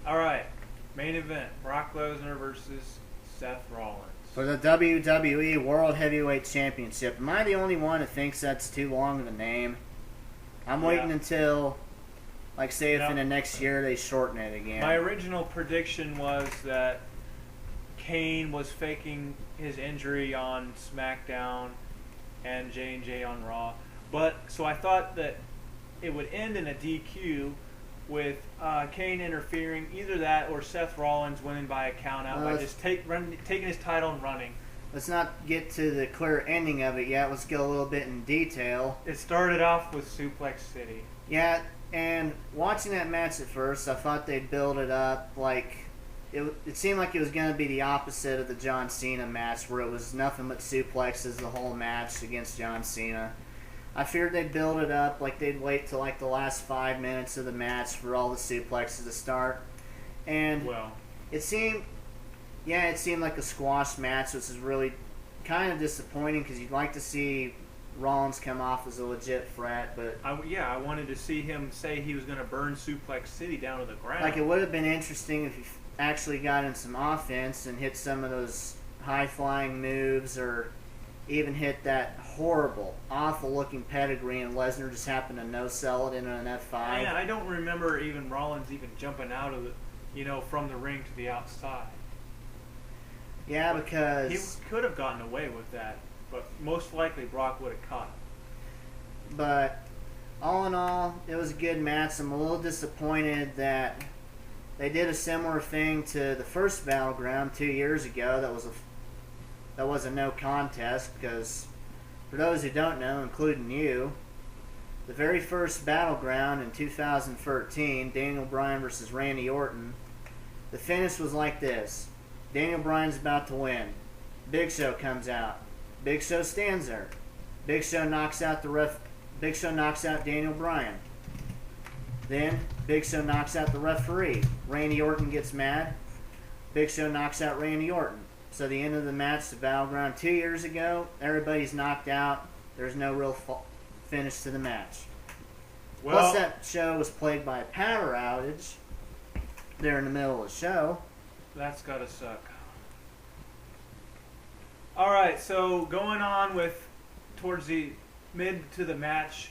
All right, main event: Brock Lesnar versus Seth Rollins. For the WWE World Heavyweight Championship. Am I the only one that thinks that's too long of a name? I'm waiting until, like, say if in the next year they shorten it again. My original prediction was that Kane was faking his injury on SmackDown and J&J on Raw. But so I thought that it would end in a DQ with Kane interfering, either that or Seth Rollins winning by a count out by just taking his title and running. Let's not get to the clear ending of it yet. Let's go a little bit in detail. It started off with Suplex City. Yeah, and watching that match at first, I thought they'd build it up like it seemed like it was going to be the opposite of the John Cena match, where it was nothing but suplexes the whole match against John Cena. I feared they'd build it up, like they'd wait till like the last 5 minutes of the match for all the suplexes to start. And it seemed like a squash match, which is really kind of disappointing because you'd like to see Rollins come off as a legit threat. But I wanted to see him say he was going to burn Suplex City down to the ground. Like, it would have been interesting if he actually got in some offense and hit some of those high-flying moves, or even hit that horrible, awful-looking pedigree, and Lesnar just happened to no-sell it into an F5. I don't remember even Rollins even jumping out of from the ring to the outside. Yeah, because he could have gotten away with that, but most likely Brock would have caught him. But all in all, it was a good match. I'm a little disappointed that they did a similar thing to the first Battleground 2 years ago. That was a no contest, because for those who don't know, including you, the very first Battleground in 2013, Daniel Bryan versus Randy Orton, the finish was like this. Daniel Bryan's about to win. Big Show comes out. Big Show stands there. Big Show knocks out Big Show knocks out Daniel Bryan. Then Big Show knocks out the referee. Randy Orton gets mad. Big Show knocks out Randy Orton. So the end of the match, the Battleground 2 years ago, everybody's knocked out. There's no real finish to the match. Plus, that show was plagued by a power outage there in the middle of the show. That's gotta suck. Alright, so going on towards the mid to the match,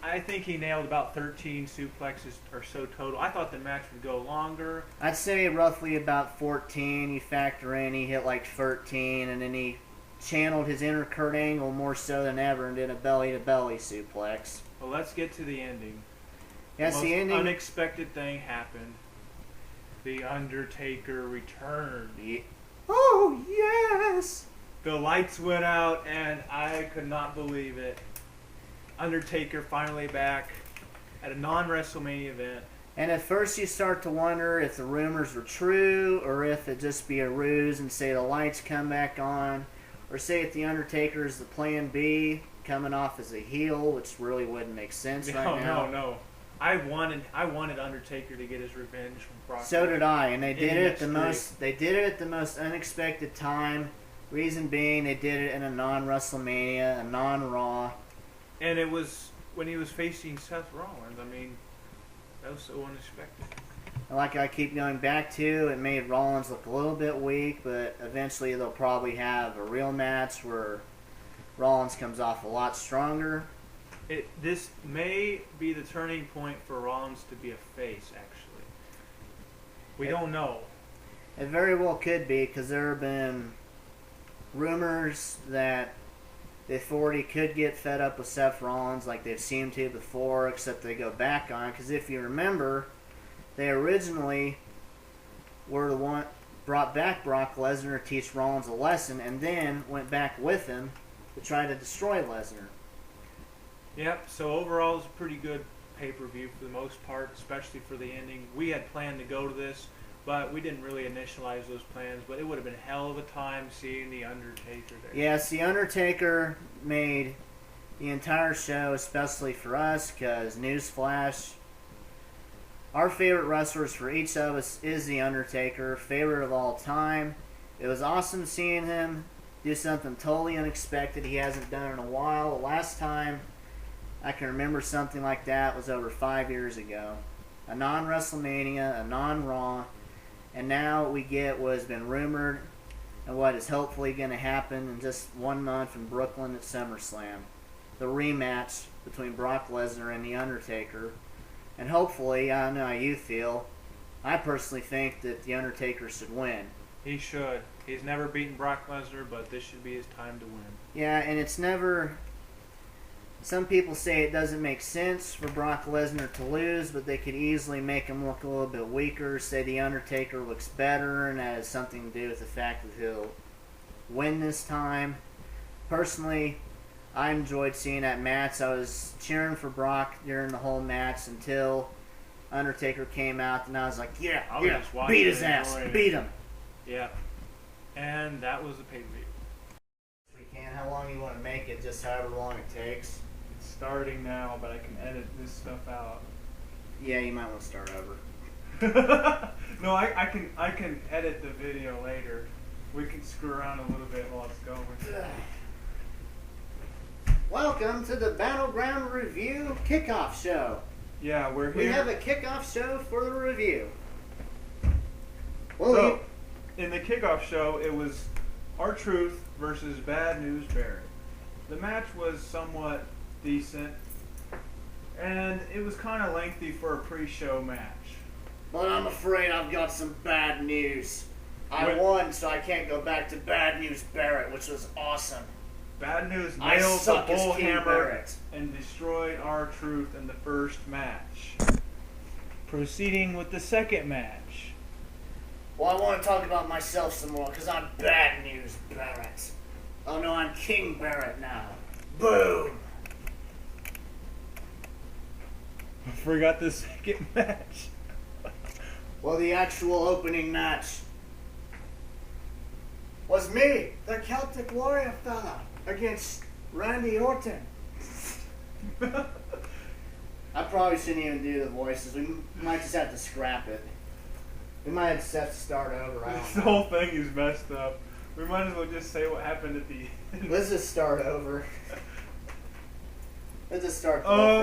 I think he nailed about 13 suplexes or so total. I thought the match would go longer. I'd say roughly about 14. You factor in he hit like 13, and then he channeled his inner Kurt Angle more so than ever and did a belly-to-belly suplex. Well, let's get to the ending. Yes, the ending. Unexpected thing happened. The Undertaker returned. Oh, yes! The lights went out, and I could not believe it. Undertaker finally back at a non-WrestleMania event. And at first you start to wonder if the rumors were true, or if it just be a ruse and say the lights come back on, or say if the Undertaker is the plan B, coming off as a heel, which really wouldn't make sense right now. No. I wanted Undertaker to get his revenge from Brock. So did I, and they did it at the most. They did it at the most unexpected time. Reason being, they did it in a non-WrestleMania, a non-Raw. And it was when he was facing Seth Rollins. I mean, that was so unexpected. Like I keep going back to, it made Rollins look a little bit weak, but eventually they'll probably have a real match where Rollins comes off a lot stronger. This may be the turning point for Rollins to be a face, actually. We don't know. It very well could be, because there have been rumors that the Authority could get fed up with Seth Rollins like they've seemed to before, except they go back on it. Because if you remember, they originally were the one brought back Brock Lesnar to teach Rollins a lesson, and then went back with him to try to destroy Lesnar. Yep, so overall it's a pretty good pay-per-view for the most part, especially for the ending. We had planned to go to this, but we didn't really initialize those plans, but it would have been a hell of a time seeing The Undertaker there. Yes, The Undertaker made the entire show, especially for us, because, newsflash, our favorite wrestlers for each of us is The Undertaker, favorite of all time. It was awesome seeing him do something totally unexpected he hasn't done in a while. The last time I can remember something like that was over 5 years ago. a non-WrestleMania, a non-Raw, and now we get what has been rumored and what is hopefully going to happen in just 1 month in Brooklyn at SummerSlam. The rematch between Brock Lesnar and The Undertaker. And hopefully, I don't know how you feel, I personally think that The Undertaker should win. He should. He's never beaten Brock Lesnar, but this should be his time to win. Yeah, and it's never... Some people say it doesn't make sense for Brock Lesnar to lose, but they could easily make him look a little bit weaker, say The Undertaker looks better, and that has something to do with the fact that he'll win this time. Personally, I enjoyed seeing that match. I was cheering for Brock during the whole match until Undertaker came out, and I was like, yeah, beat his ass, beat him. Yeah, and that was the pay-per-view. We can. How long you want to make it? Just however long it takes. It's starting now, but I can edit this stuff out. Yeah, you might want to start over. No, I can edit the video later. We can screw around a little bit while it's going. Welcome to the Battleground Review Kickoff Show. Yeah, we're here. We have a kickoff show for the review. Well, So, in the kickoff show, it was R-Truth versus Bad News Barrett. The match was somewhat decent, and it was kind of lengthy for a pre-show match. but I'm afraid I've got some bad news. I won, so I can't go back to Bad News Barrett, which was awesome. Bad News I nailed the suck as bull King hammer Barrett. and destroyed R-Truth in the first match. Proceeding with the second match. Well, I want to talk about myself some more, because I'm Bad News Barrett. Oh no, I'm King Barrett now. Boom! I forgot the second match. Well, the actual opening match was me, the Celtic Warrior fella, against Randy Orton. I probably shouldn't even do the voices. We might just have to scrap it. We might just have to start over. I This don't know. whole thing is messed up. We might as well just say what happened at the end. Let's just start over. Let's just start. The Oh. whole thing.